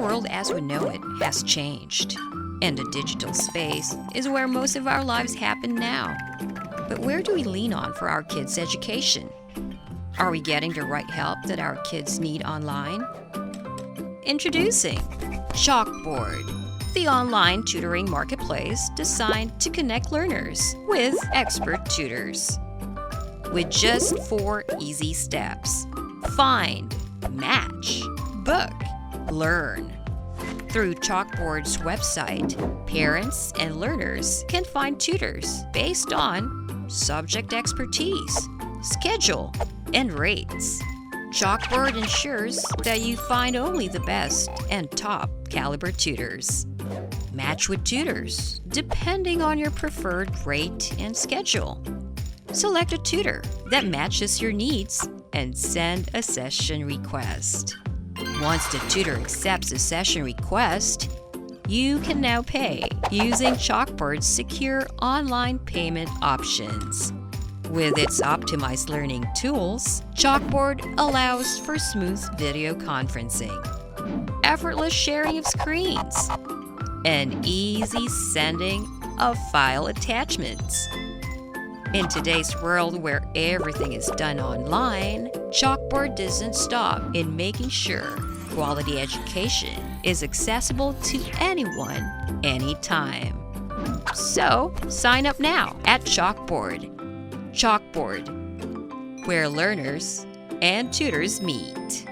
world as we know it has changed, and the digital space is where most of our lives happen now. But where do we lean on for our kids' education? Are we getting the right help that our kids need online? Introducing Chalkboard, the online tutoring marketplace designed to connect learners with expert tutors. With just 4 easy steps: find, match, book, learn. Through Chalkboard's website, parents and learners can find tutors based on subject expertise, schedule, and rates. Chalkboard ensures that you find only the best and top caliber tutors. Match with tutors depending on your preferred rate and schedule. Select a tutor that matches your needs and send a session request. Once the tutor accepts a session request, you can now pay using Chalkboard's secure online payment options. With its optimized learning tools, Chalkboard allows for smooth video conferencing, effortless sharing of screens, and easy sending of file attachments. In today's world where everything is done online, Chalkboard doesn't stop in making sure quality education is accessible to anyone, anytime. So, sign up now at Chalkboard. Chalkboard, where learners and tutors meet.